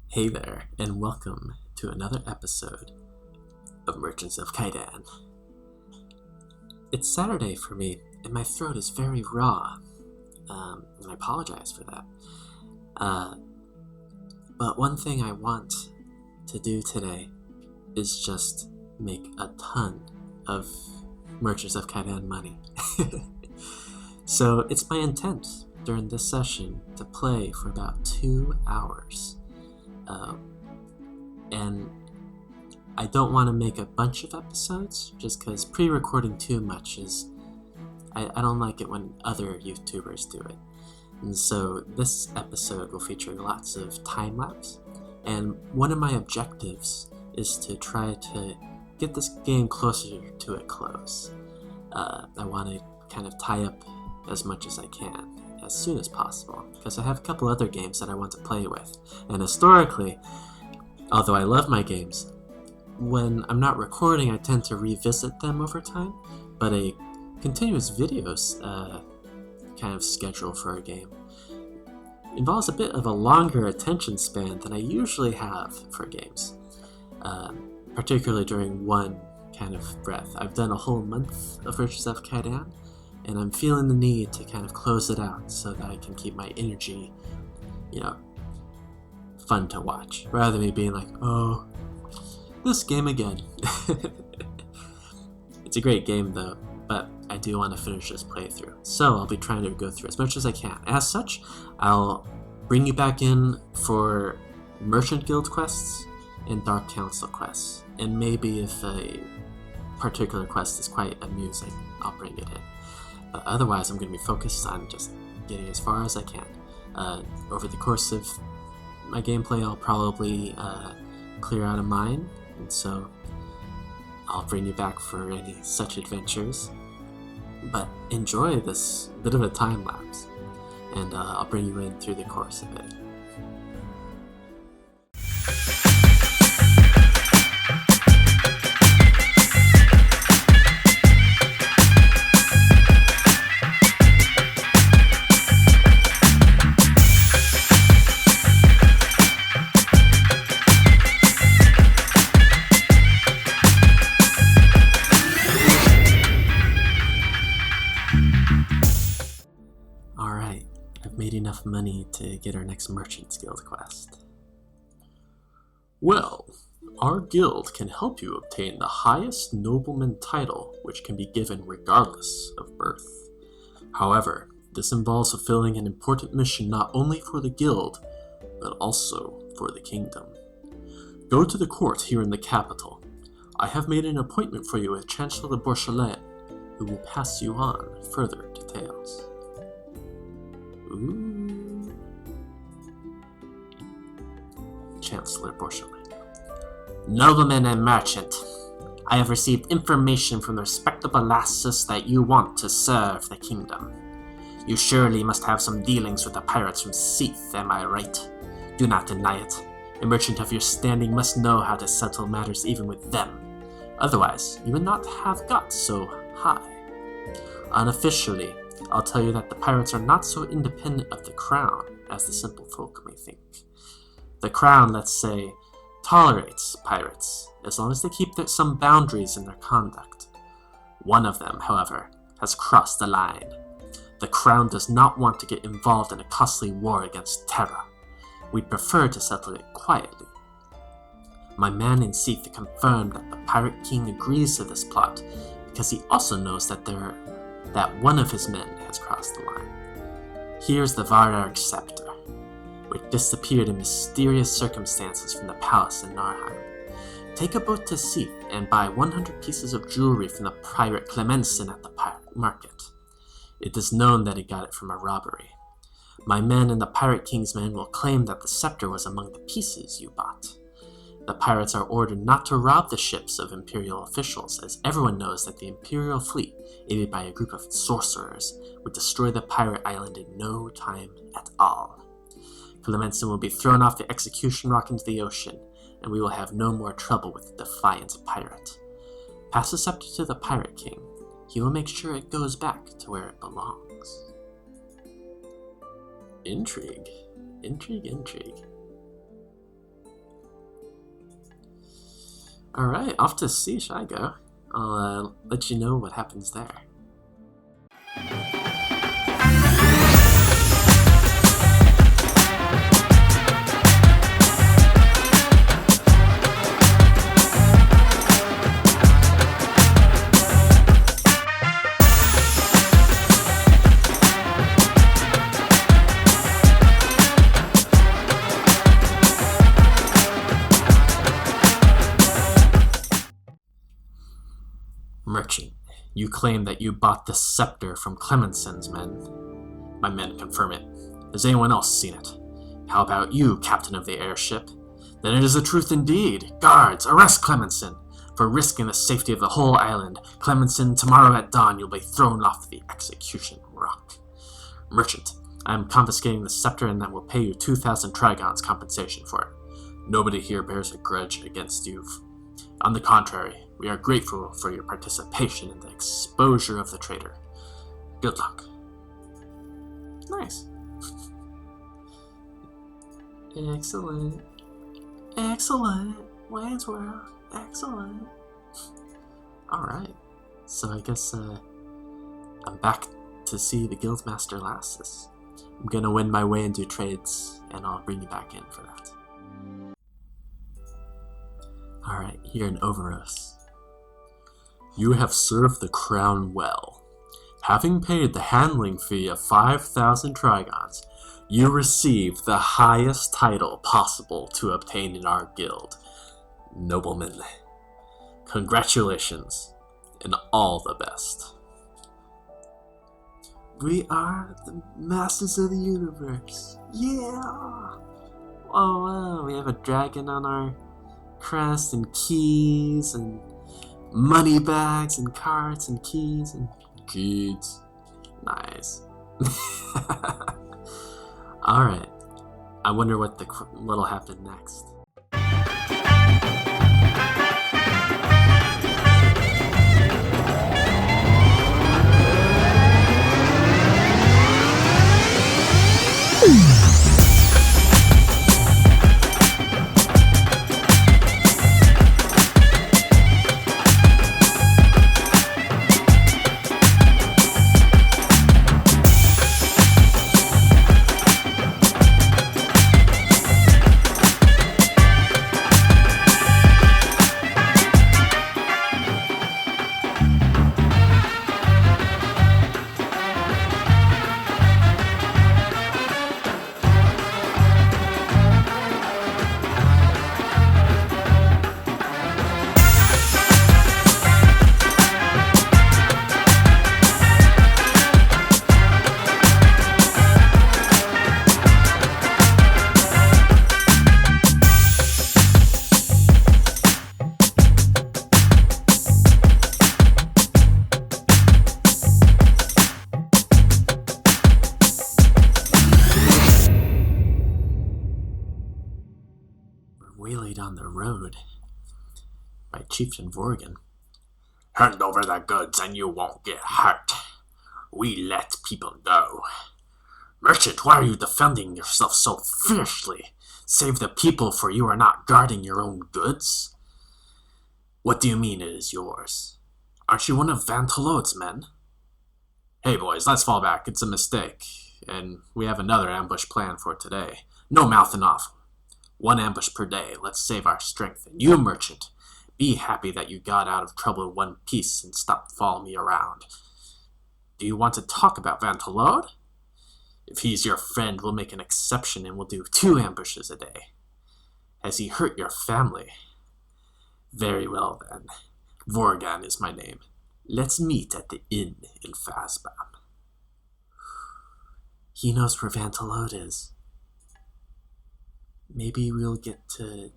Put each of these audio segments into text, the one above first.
Hey there, and welcome to another episode of Merchants of Kaidan. It's Saturday for me, and my throat is very raw, and I apologize for that. But one thing I want to do today is just make a ton of Merchants of Kaidan money. So it's my intent during this session to play for about 2 hours. And I don't want to make a bunch of episodes just because pre-recording too much is I don't like it when other YouTubers do it. And so this episode will feature lots of time-lapse, and one of my objectives is to try to get this game closer to a close. I want to kind of tie up as much as I can as soon as possible, because I have a couple other games that I want to play with. And historically, although I love my games, when I'm not recording I tend to revisit them over time, but a continuous videos kind of schedule for a game involves a bit of a longer attention span than I usually have for games, particularly during one kind of breath. I've done a whole month of Merchants of Kaidan, and I'm feeling the need to kind of close it out so that I can keep my energy, fun to watch, rather than me being like, oh, this game again. It's a great game though, but I do want to finish this playthrough, so I'll be trying to go through as much as I can. As such, I'll bring you back in for Merchant Guild quests and Dark Council quests, and maybe if a particular quest is quite amusing, I'll bring it in. But otherwise, I'm going to be focused on just getting as far as I can. Over the course of my gameplay, I'll probably clear out a mine, and so I'll bring you back for any such adventures. But enjoy this bit of a time lapse, and I'll bring you in through the course of it. Alright, I've made enough money to get our next Merchant's Guild quest. Well, our guild can help you obtain the highest nobleman title, which can be given regardless of birth. However, this involves fulfilling an important mission not only for the guild, but also for the kingdom. Go to the court here in the capital. I have made an appointment for you with Chancellor Beauchelet, who will pass you on further details. Ooh. Chancellor Beauchelet. Nobleman and merchant, I have received information from the respectable lasses that you want to serve the kingdom. You surely must have some dealings with the pirates from Seath, am I right? Do not deny it. A merchant of your standing must know how to settle matters even with them. Otherwise, you would not have got so high. Unofficially, I'll tell you that the pirates are not so independent of the crown as the simple folk may think. The crown, let's say, tolerates pirates, as long as they keep some boundaries in their conduct. One of them, however, has crossed the line. The crown does not want to get involved in a costly war against Terra. We'd prefer to settle it quietly. My man in Seath confirmed that the Pirate King agrees to this plot, because he also knows that one of his men has crossed the line. Here's the Vararg Scepter, which disappeared in mysterious circumstances from the palace in Narheim. Take a boat to Seath and buy 100 pieces of jewelry from the pirate Clemenson at the pirate market. It is known that he got it from a robbery. My men and the Pirate King's men will claim that the scepter was among the pieces you bought. The pirates are ordered not to rob the ships of Imperial officials, as everyone knows that the Imperial fleet, aided by a group of sorcerers, would destroy the pirate island in no time at all. Clemenson will be thrown off the execution rock into the ocean, and we will have no more trouble with the defiant pirate. Pass the scepter to the Pirate King. He will make sure it goes back to where it belongs. Intrigue. Intrigue, intrigue. Alright, off to Siege I go. I'll let you know what happens there. Merchant, you claim that you bought the scepter from Clemenson's men. My men confirm it. Has anyone else seen it? How about you, captain of the airship? Then it is the truth indeed. Guards, arrest Clemenson! For risking the safety of the whole island, Clemenson, tomorrow at dawn you'll be thrown off the execution rock. Merchant, I am confiscating the scepter and I will pay you 2,000 trigons compensation for it. Nobody here bears a grudge against you. On the contrary, we are grateful for your participation in the exposure of the traitor. Good luck. Nice. Excellent. Excellent. Wayne's World. Excellent. Alright. So I guess I'm back to see the Guildmaster Lassus. I'm gonna win my way and do trades, and I'll bring you back in for that. Alright, here in Overos. You have served the crown well. Having paid the handling fee of 5,000 trigons, you receive the highest title possible to obtain in our guild, Nobleman. Congratulations, and all the best. We are the masters of the universe. Yeah! Oh wow, we have a dragon on our crest, and keys, and money bags, and carts, and keys, and keys. Nice. Alright. I wonder what'll happen next. Waylaid on the road by Chieftain Vorgan. Hand over the goods and you won't get hurt. We let people go. Merchant, why are you defending yourself so fiercely? Save the people, for you are not guarding your own goods. What do you mean it is yours? Aren't you one of Vantelod's men? Hey boys, let's fall back. It's a mistake. And we have another ambush planned for today. No mouthing off. 1 ambush per day. Let's save our strength. And you, merchant, be happy that you got out of trouble in one piece and stopped following me around. Do you want to talk about Vantelod? If he's your friend, we'll make an exception and we'll do 2 ambushes a day. Has he hurt your family? Very well then. Vorgan is my name. Let's meet at the inn in Fazbam. He knows where Vantelod is. Maybe we'll get to,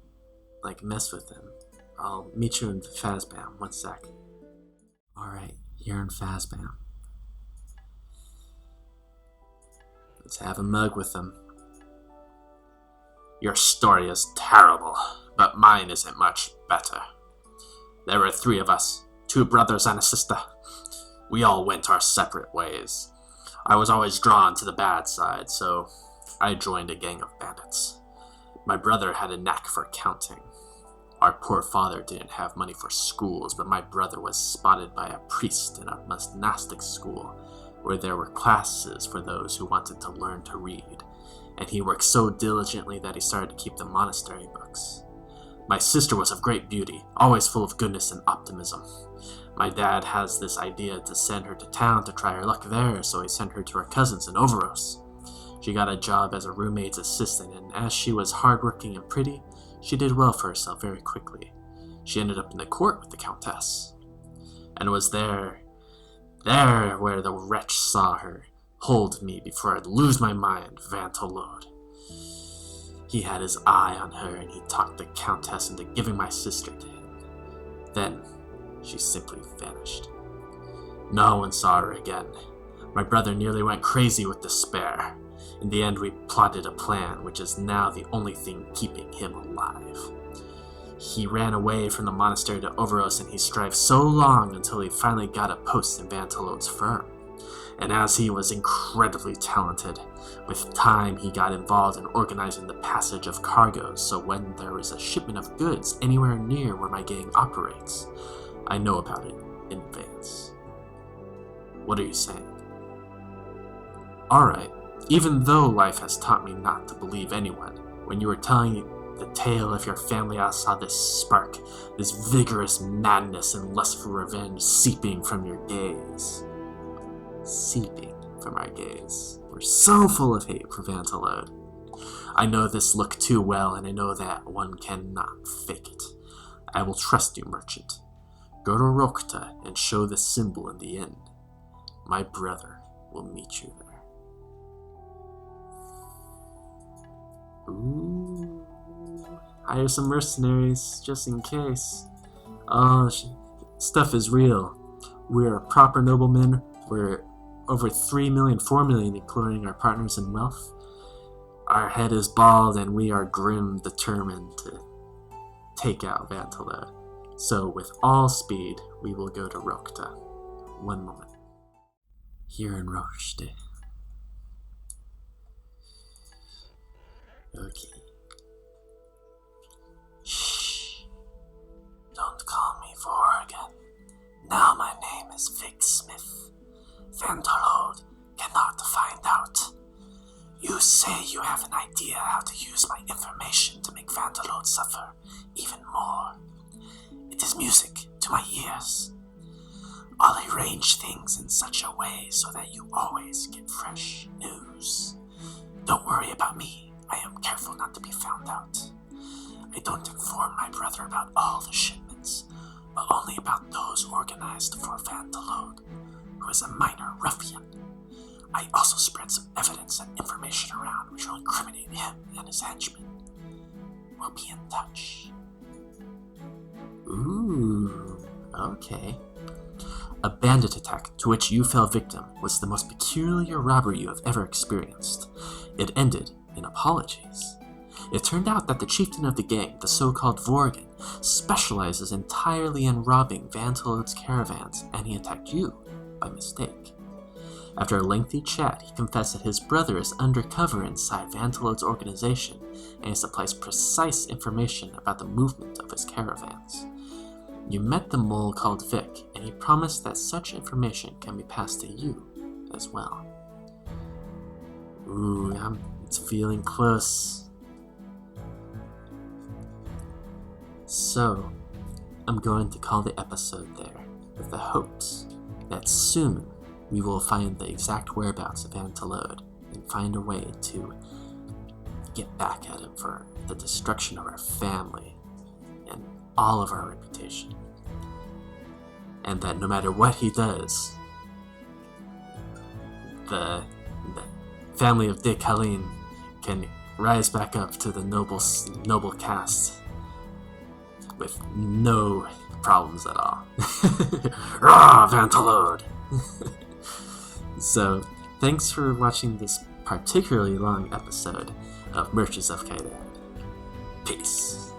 mess with him. I'll meet you in Fazbam. 1 sec. Alright, here in Fazbam. Let's have a mug with him. Your story is terrible, but mine isn't much better. There were 3 of us, 2 brothers and a sister. We all went our separate ways. I was always drawn to the bad side, so I joined a gang of bandits. My brother had a knack for counting. Our poor father didn't have money for schools, but my brother was spotted by a priest in a monastic school where there were classes for those who wanted to learn to read, and he worked so diligently that he started to keep the monastery books. My sister was of great beauty, always full of goodness and optimism. My dad has this idea to send her to town to try her luck there, so he sent her to her cousins in Overos. She got a job as a roommate's assistant, and as she was hardworking and pretty, she did well for herself very quickly. She ended up in the court with the countess, and it was there where the wretch saw her hold me before I'd lose my mind, MacLeod. He had his eye on her, and he talked the countess into giving my sister to him. Then, she simply vanished. No one saw her again. My brother nearly went crazy with despair. In the end, we plotted a plan, which is now the only thing keeping him alive. He ran away from the monastery to Overos, and he strived so long until he finally got a post in MacLeod's firm. And as he was incredibly talented, with time he got involved in organizing the passage of cargoes, so when there is a shipment of goods anywhere near where my gang operates, I know about it in advance. What are you saying? Alright, even though life has taught me not to believe anyone, when you were telling the tale of your family, I saw this spark, this vigorous madness and lust for revenge seeping from your gaze. Seeping from our gaze. We're so full of hate for MacLeod. I know this look too well, and I know that one cannot fake it. I will trust you, merchant. Go to Rokta and show the symbol in the inn. My brother will meet you there. Ooh. Hire some mercenaries, just in case. Oh, stuff is real. We're a proper nobleman. We're over 3 million, 4 million, including our partners in wealth. Our head is bald, and we are grim, determined to take out MacLeod. So, with all speed, we will go to Rokta. One moment. Here in Rochte. Okay. Shh. Don't call me Vorgan. Now my name is Vic Smith. MacLeod cannot find out. You say you have an idea how to use my information to make MacLeod suffer even more. It is music to my ears. I'll arrange things in such a way so that you always get fresh news. Don't worry about me. I am careful not to be found out. I don't inform my brother about all the shipments, but only about those organized for MacLeod, who is a minor ruffian. I also spread some evidence and information around which will incriminate him and his henchmen. We'll be in touch. Ooh, okay. A bandit attack to which you fell victim was the most peculiar robbery you have ever experienced. It ended in apologies. It turned out that the chieftain of the gang, the so-called Vorgan, specializes entirely in robbing MacLeod's caravans, and he attacked you by mistake. After a lengthy chat, he confessed that his brother is undercover inside MacLeod's organization, and he supplies precise information about the movement of his caravans. You met the mole called Vic, and he promised that such information can be passed to you as well. Ooh, it's feeling close. So, I'm going to call the episode there, with the hopes that soon we will find the exact whereabouts of MacLeod and find a way to get back at him for the destruction of our family and all of our reputation. And that no matter what he does, the family of Dick Helene can rise back up to the noble cast with no problems at all. Rah, MacLeod! So, thanks for watching this particularly long episode of Merchants of Kaidan. Peace.